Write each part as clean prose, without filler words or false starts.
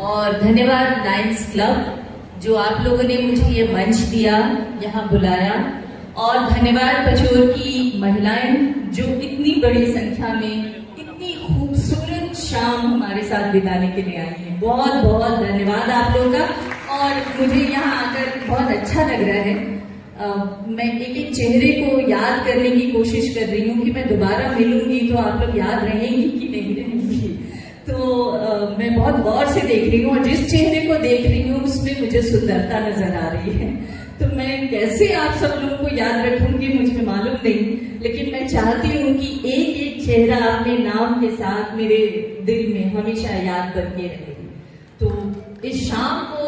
और धन्यवाद Lions club जो आप लोगों ने मुझे ये मंच दिया, यहाँ बुलाया। और धन्यवाद पचोर की महिलाएं जो इतनी बड़ी संख्या में इतनी खूबसूरत शाम हमारे साथ बिताने के लिए आई हैं। बहुत बहुत धन्यवाद आप लोगों का। और मुझे यहाँ आकर बहुत अच्छा लग रहा है। मैं एक एक चेहरे को याद करने की कोशिश कर रही हूँ कि मैं दोबारा मिलूंगी तो आप लोग याद रहेंगी कि नहीं रहेंगी। तो मैं बहुत गौर से देख रही हूँ और जिस चेहरे को देख रही हूँ उसमें मुझे सुंदरता नजर आ रही है। तो मैं कैसे आप सब लोगों को याद रखूंगी मुझे मालूम नहीं, लेकिन मैं चाहती हूँ कि एक एक चेहरा अपने नाम के साथ मेरे दिल में हमेशा याद बन के रहे। तो इस शाम को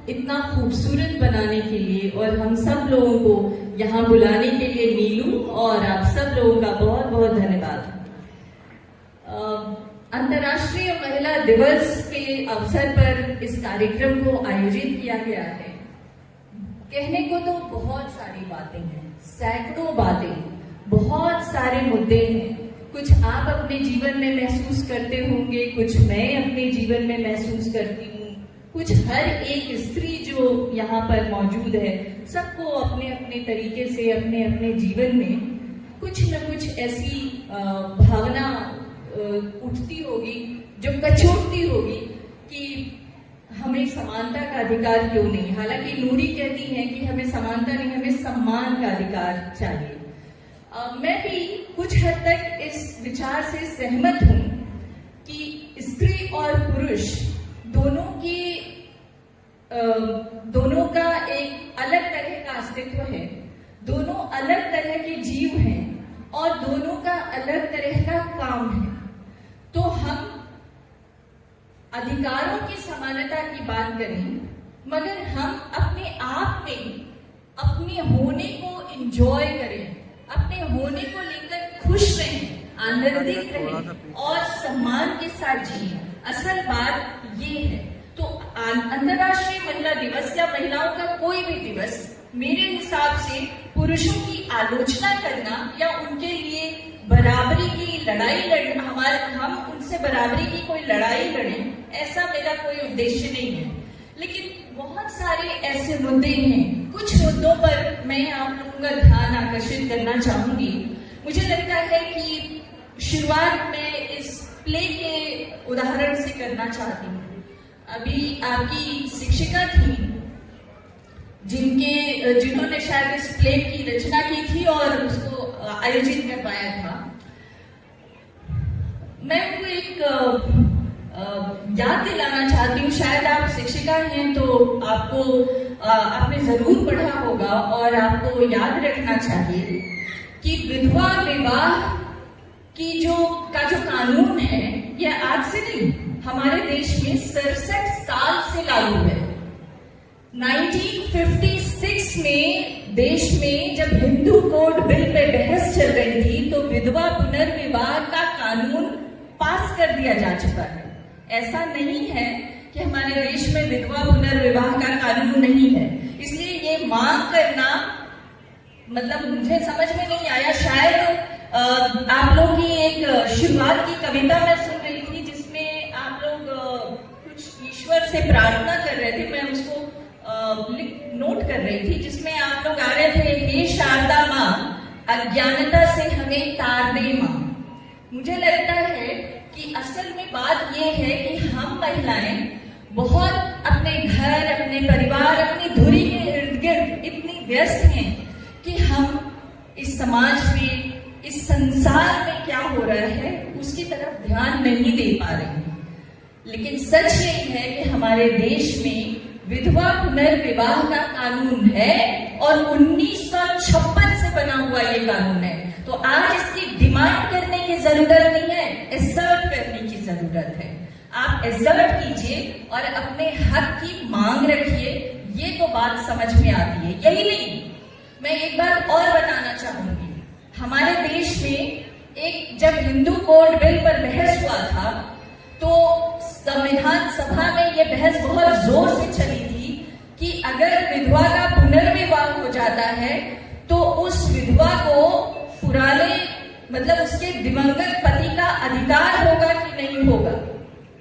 इतना खूबसूरत बनाने के लिए और हम सब लोगों को यहाँ बुलाने के लिए नीलू और आप सब लोगों का बहुत बहुत धन्यवाद। अंतर्राष्ट्रीय महिला दिवस के अवसर पर इस कार्यक्रम को आयोजित किया गया है। कहने को तो बहुत सारी बातें हैं, सैकड़ों बातें, बहुत सारे मुद्दे हैं। कुछ आप अपने जीवन में महसूस करते होंगे, कुछ मैं अपने जीवन में महसूस करती हूँ, कुछ हर एक स्त्री जो यहाँ पर मौजूद है सबको अपने अपने तरीके से अपने अपने जीवन में कुछ न कुछ ऐसी भावना उठती होगी जो कचोटती होगी कि हमें समानता का अधिकार क्यों नहीं। हालांकि नूरी कहती हैं कि हमें समानता नहीं, हमें सम्मान का अधिकार चाहिए। मैं भी कुछ हद तक इस विचार से सहमत हूं कि स्त्री और पुरुष दोनों का एक अलग तरह का अस्तित्व है, दोनों अलग तरह के जीव हैं और दोनों का अलग तरह का काम है। तो हम अधिकारों की समानता की बात करें, मगर हम अपने आप में अपने होने को एंजॉय करें, अपने होने को लेकर खुश रहें, आनंदित रहें और सम्मान के साथ जिए। असल बात ये है। तो अंतर्राष्ट्रीय महिला दिवस या महिलाओं का कोई भी दिवस मेरे हिसाब से पुरुषों की आलोचना करना या उनके लिए बराबरी की लड़ाई लड़ना, हम उनसे बराबरी की कोई लड़ाई लड़ें, ऐसा मेरा कोई उद्देश्य नहीं है। लेकिन बहुत सारे ऐसे मुद्दे हैं, कुछ मुद्दों पर मैं आप लोगों का ध्यान आकर्षित करना चाहूंगी। मुझे लगता है कि शुरुआत में इस प्ले के उदाहरण से करना चाहती हूँ। अभी आपकी शिक्षिका थी जिन्होंने शायद इस प्ले की रचना की थी और उसको आयोजित करवाया था। मैं उनको एक याद दिलाना चाहती हूँ। शायद आप शिक्षिका हैं तो आपने जरूर पढ़ा होगा और आपको याद रखना चाहिए कि विधवा विवाह की जो कानून है यह आज से नहीं, हमारे देश में 67 साल से लागू है। 1956 में देश में जब हिंदू कोड बिल पे बहस चल रही थी तो विधवा पुनर्विवाह का कानून पास कर दिया जा चुका है। ऐसा नहीं है कि हमारे देश में विधवा पुनर्विवाह का कानून नहीं है। इसलिए ये मांग करना मतलब मुझे समझ में नहीं आया। शायद आप लोग की एक शुरुआत की कविता मैं सुन रही थी जिसमें आप लोग कुछ ईश्वर से प्रार्थना कर रहे थे, मैं उसको नोट कर रही थी, जिसमें आप लोग आ रहे थे, हे शारदा माँ अज्ञानता से हमें तार दे माँ। मुझे लगता है कि असल में बात यह है कि हम महिलाएं बहुत अपने घर, अपने परिवार, अपनी धुरी के इर्द गिर्द इतनी व्यस्त हैं कि हम इस समाज में, इस संसार में क्या हो रहा है उसकी तरफ ध्यान नहीं दे पा रहे हैं। लेकिन सच यही है कि हमारे देश में विधवा पुनर्विवाह का कानून है और 1956 से बना हुआ ये कानून है। तो आज इसकी डिमांड करने की जरूरत नहीं है, एसर्ट करने की जरूरत है। आप एसर्ट कीजिए और अपने हक की मांग रखिए, ये तो बात समझ में आती है। यही नहीं, मैं एक बात और बताना चाहूंगी। हमारे देश में एक जब हिंदू कोड बिल पर बहस हुआ था तो संविधान सभा में यह बहस बहुत जोर से चली थी कि अगर विधवा का पुनर्विवाह हो जाता है तो उस विधवा को पुराने मतलब उसके दिवंगत पति का अधिकार होगा कि नहीं होगा।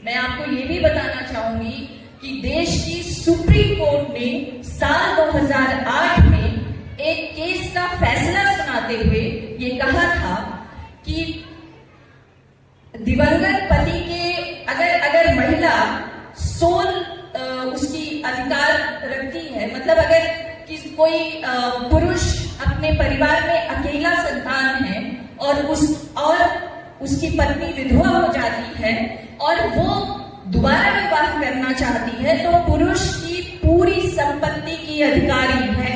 मैं आपको ये भी बताना चाहूंगी कि देश की सुप्रीम कोर्ट ने साल 2008 में एक केस का फैसला सुनाते हुए ये कहा था कि दिवंगत पति के अगर महिला सोल उसकी अधिकार रखती है, मतलब अगर कोई पुरुष अपने परिवार में अकेला संतान है और उसकी पत्नी विधवा हो जाती है और वो दोबारा विवाह करना चाहती है, तो पुरुष की पूरी संपत्ति की अधिकारी है।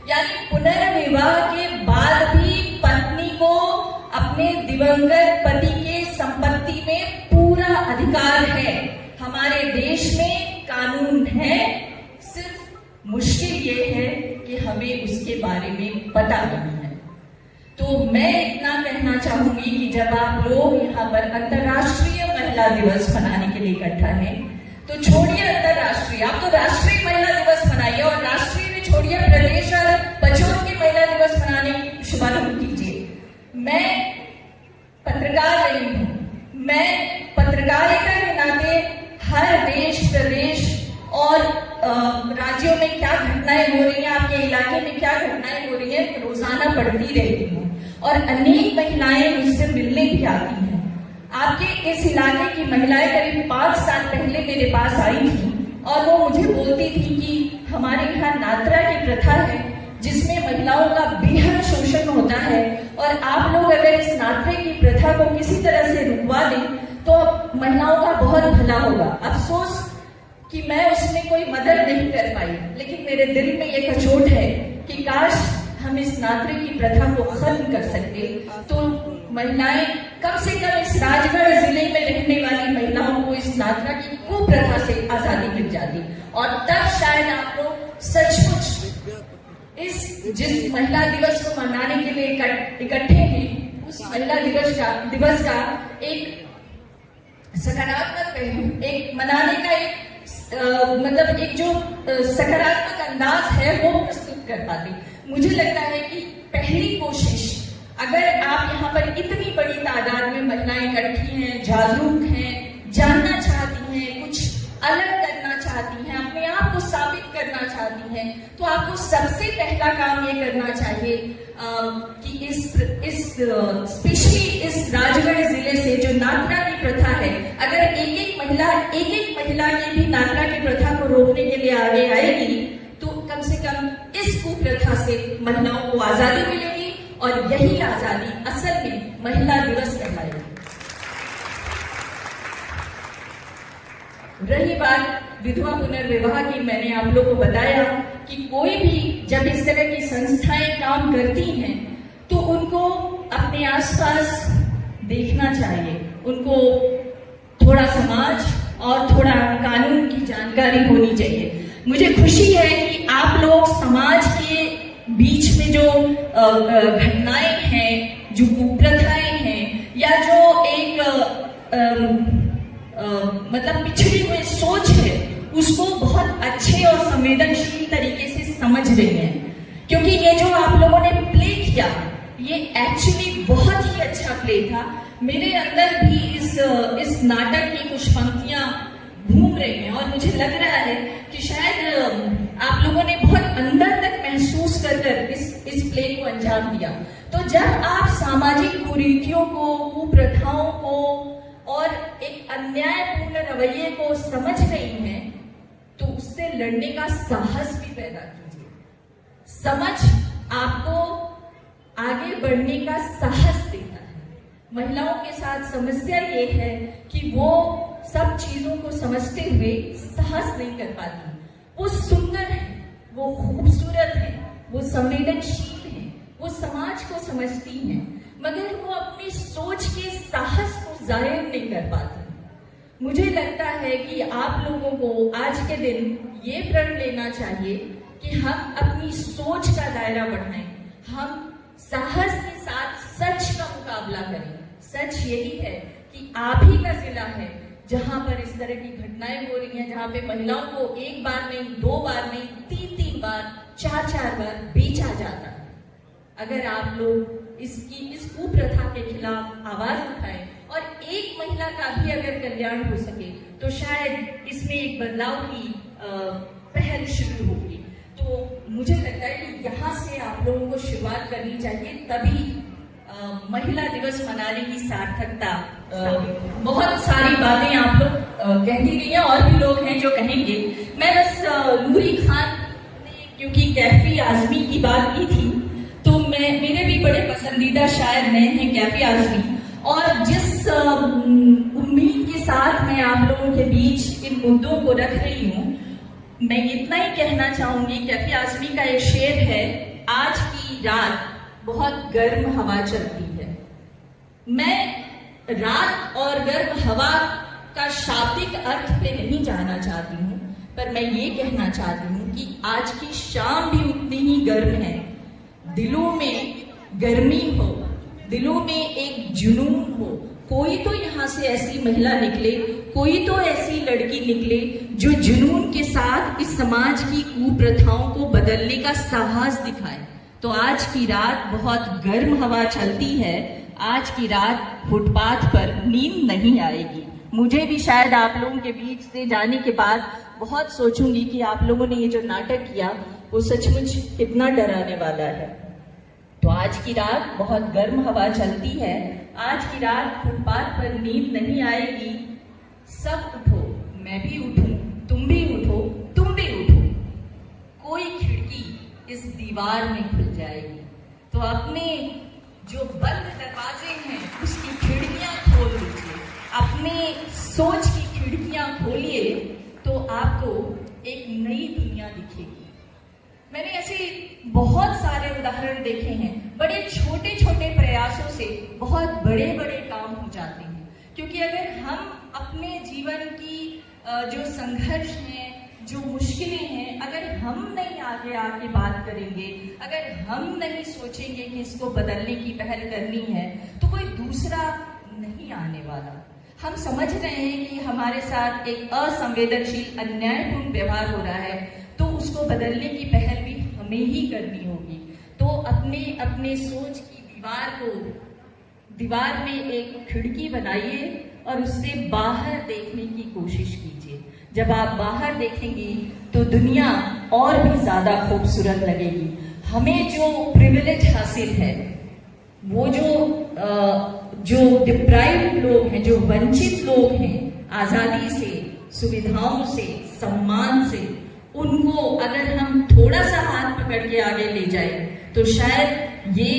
यानी पुनर्विवाह के बाद भी पत्नी को अपने दिवंगत पति के संपत्ति में पूरा अधिकार है। हमारे देश में कानून है, सिर्फ मुश्किल ये है कि हमें उसके बारे में पता नहीं है। तो मैं इतना कहना चाहूंगी कि जब आप लोग यहाँ पर अंतर्राष्ट्रीय महिला दिवस मनाने के लिए इकट्ठा हैं, तो छोड़िए अंतर्राष्ट्रीय, आप तो राष्ट्रीय महिला दिवस मनाइए और राष्ट्रीय में छोड़िए, प्रदेश और बच्चों के महिला दिवस मनाने की शुभारंभ कीजिए। मैं पत्रकार रही हूँ, मैं पत्रकारिता के नाते हर देश प्रदेश और राज्यों में क्या घटनाएं हो रही हैं, आपके इलाके में क्या घटनाएं हो रही हैं, रोजाना पढ़ती रहती हूँ और अनेक महिलाएं मुझसे मिलने भी आती हैं। आपके इस इलाके की महिलाएं करीब 5 साल पहले मेरे पास आई थी और वो मुझे बोलती थी कि हमारे यहाँ नात्रा की प्रथा है जिसमें महिलाओं का बेहद शोषण होता है और आप लोग अगर इस नात्रे की प्रथा को किसी तरह से रुकवा दें तो महिलाओं का बहुत भला होगा। अफसोस कि मैं उसमें कोई मदद नहीं कर पाई, लेकिन मेरे दिल में ये कचोट है कि काश हम इस नात्रे की प्रथा को खत्म कर सकते तो महिलाएं कम से कम इस राजगढ़ जिले में रहने वाली महिलाओं को इस नात्रा की कुप्रथा से आजादी मिल जाती और तब शायद आप लोग सचमुच इस जिस महिला दिवस को मनाने के लिए इकट्ठे हैं उस महिला दिवस का एक सकारात्मक पहलू, एक मनाने का एक मतलब एक जो सकारात्मक अंदाज है वो प्रस्तुत कर पाती। मुझे लगता है कि पहली कोशिश, अगर आप यहाँ पर इतनी बड़ी तादाद में महिलाएं इकट्ठी हैं, जागरूक हैं, जानना चाहती हैं, कुछ अलग करना चाहती हैं, अपने आप को साबित करना चाहती हैं, तो आपको सबसे पहला काम ये करना चाहिए कि इस स्पेशली इस राजगढ़ जिले से जो नात्रा की प्रथा है, अगर एक एक महिला की भी नात्रा की प्रथा को रोकने के लिए आगे आएगी तो कम से कम इस कुप्रथा से महिलाओं को आजादी मिलेगी और यही आजादी असल में महिला दिवस कहलाएगी। रही बात विधवा पुनर्विवाह की, मैंने आप लोगों को बताया कि कोई भी जब इस तरह की संस्थाएं काम करती हैं तो उनको अपने आसपास देखना चाहिए, उनको थोड़ा समाज और थोड़ा कानून की जानकारी होनी चाहिए। मुझे खुशी है कि आप लोग समाज के बीच में जो घटनाएं हैं, जो कुप्रथाएं हैं या जो एक मतलब पिछड़ी हुई सोच है उसको बहुत अच्छे और संवेदनशील तरीके से समझ रही हैं, क्योंकि ये जो आप लोगों ने प्ले किया ये एक्चुअली बहुत ही अच्छा प्ले था। मेरे अंदर भी इस नाटक की कुछ पंक्तियां घूम रही हैं और मुझे लग रहा है कि शायद आप लोगों ने बहुत अंदर तक महसूस कर इस प्ले को अंजाम दिया। तो जब आप सामाजिक कुरीतियों को, कुप्रथाओं को और एक अन्यायपूर्ण रवैये को समझ रही हैं तो उससे लड़ने का साहस भी पैदा कीजिए। समझ आपको आगे बढ़ने का साहस देता है। महिलाओं के साथ समस्या ये है कि वो सब चीजों को समझते हुए साहस नहीं कर पाती। वो सुंदर है, वो खूबसूरत है, वो संवेदनशील है, वो समाज को समझती हैं, मगर वो अपनी सोच के साहस को जाहिर नहीं कर पाती। मुझे लगता है कि आप लोगों को आज के दिन ये प्रण लेना चाहिए कि हम अपनी सोच का दायरा बढ़ाएं, हम साहस के साथ सच का मुकाबला करें। सच यही है कि आप ही का जिला है जहां पर इस तरह की घटनाएं हो रही हैं, जहां पे महिलाओं को एक बार नहीं, 2 बार नहीं, 3 बार, 4 बार बेचा जाता है। अगर आप लोग इस कुप्रथा के खिलाफ आवाज उठाएं और एक महिला का भी अगर कल्याण हो सके तो शायद इसमें एक बदलाव की पहल शुरू होगी। तो मुझे लगता है कि यहाँ से आप लोगों को शुरुआत करनी चाहिए, तभी महिला दिवस मनाने की सार्थकता। बहुत सारी बातें आप लोग कहती रही हैं और भी लोग हैं जो कहेंगे। मैं बस नूरी खान ने क्योंकि कैफी आजमी की बात की थी, तो मेरे भी बड़े पसंदीदा शायर नए हैं कैफी आजमी, और जिस उम्मीद के साथ मैं आप लोगों के बीच इन मुद्दों को रख रही हूँ, मैं इतना ही कहना चाहूंगी। कैफी आजमी का एक शेर है, आज की रात बहुत गर्म हवा चलती है। मैं रात और गर्म हवा का शाब्दिक अर्थ पे नहीं जाना चाहती हूँ, पर मैं ये कहना चाहती हूँ कि आज की शाम भी उतनी ही गर्म है। दिलों में गर्मी हो, दिलों में एक जुनून हो। कोई तो यहाँ से ऐसी महिला निकले, कोई तो ऐसी लड़की निकले जो जुनून के साथ इस समाज की कुप्रथाओं को बदलने का साहस दिखाए। तो आज की रात बहुत गर्म हवा चलती है, आज की रात फुटपाथ पर नींद नहीं आएगी। मुझे भी शायद आप लोगों के बीच से जाने के बाद बहुत सोचूंगी कि आप लोगों ने ये जो नाटक किया वो सचमुच कितना डराने वाला है। तो आज की रात बहुत गर्म हवा चलती है, आज की रात फुटपाथ पर नींद नहीं आएगी। सब उठो, मैं भी उठूं, तुम भी उठो, तुम भी उठो। कोई खिड़की इस दीवार में खुल जाएगी। तो अपने जो बंद दरवाजे हैं उसकी खिड़कियां खोल दीजिए, अपने सोच की खिड़कियां खोलिए, तो आपको एक नई दुनिया दिखेगी। मैंने ऐसे बहुत सारे उदाहरण देखे हैं, बड़े छोटे छोटे प्रयासों से बहुत बड़े बड़े काम हो जाते हैं। क्योंकि अगर हम अपने जीवन की जो संघर्ष हैं, जो मुश्किलें हैं, अगर हम नहीं आगे आके बात करेंगे, अगर हम नहीं सोचेंगे कि इसको बदलने की पहल करनी है, तो कोई दूसरा नहीं आने वाला। हम समझ रहे हैं कि हमारे साथ एक असंवेदनशील अन्यायपूर्ण व्यवहार हो रहा है, तो उसको बदलने की पहल भी हमें ही करनी होगी। तो अपने अपने सोच की दीवार में एक खिड़की बनाइए और उससे बाहर देखने की कोशिश कीजिए। जब आप बाहर देखेंगी तो दुनिया और भी ज्यादा खूबसूरत लगेगी। हमें जो प्रिविलेज हासिल है, वो जो डिप्राइव्ड लोग हैं, जो वंचित लोग हैं आजादी से, सुविधाओं से, सम्मान से, उनको अगर हम थोड़ा सा हाथ पकड़ के आगे ले जाए तो शायद ये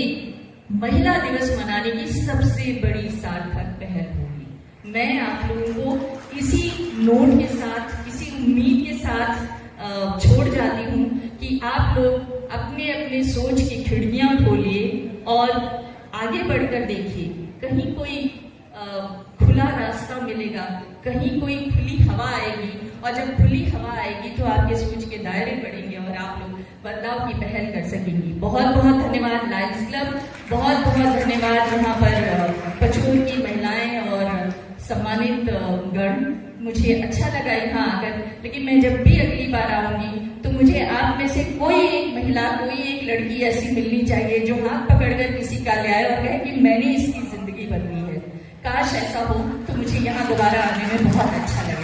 महिला दिवस मनाने की सबसे बड़ी सार्थक पहल होगी। मैं आप लोगों को इसी नोट के साथ, इसी उम्मीद के साथ छोड़ जाती हूँ कि आप लोग अपने अपने सोच की खिड़कियां खोलिए और आगे बढ़कर देखिए। कहीं कोई खुला रास्ता मिलेगा, कहीं कोई खुली हवा आएगी, और जब खुली हवा आएगी तो आपके सोच के दायरे बढ़ेंगे और आप लोग बदलाव की पहल कर सकेंगी। बहुत बहुत धन्यवाद लायंस क्लब, बहुत बहुत धन्यवाद यहाँ पर पचूर की महिलाएं और सम्मानित गण। मुझे अच्छा लगा यहाँ आकर, लेकिन मैं जब भी अगली बार आऊंगी तो मुझे आप में से कोई एक महिला, कोई एक लड़की ऐसी मिलनी चाहिए जो हाथ पकड़कर किसी का ले आए और कहे कि मैंने इसकी जिंदगी बदली है। काश ऐसा हो तो मुझे यहाँ दोबारा आने में बहुत अच्छा लगे।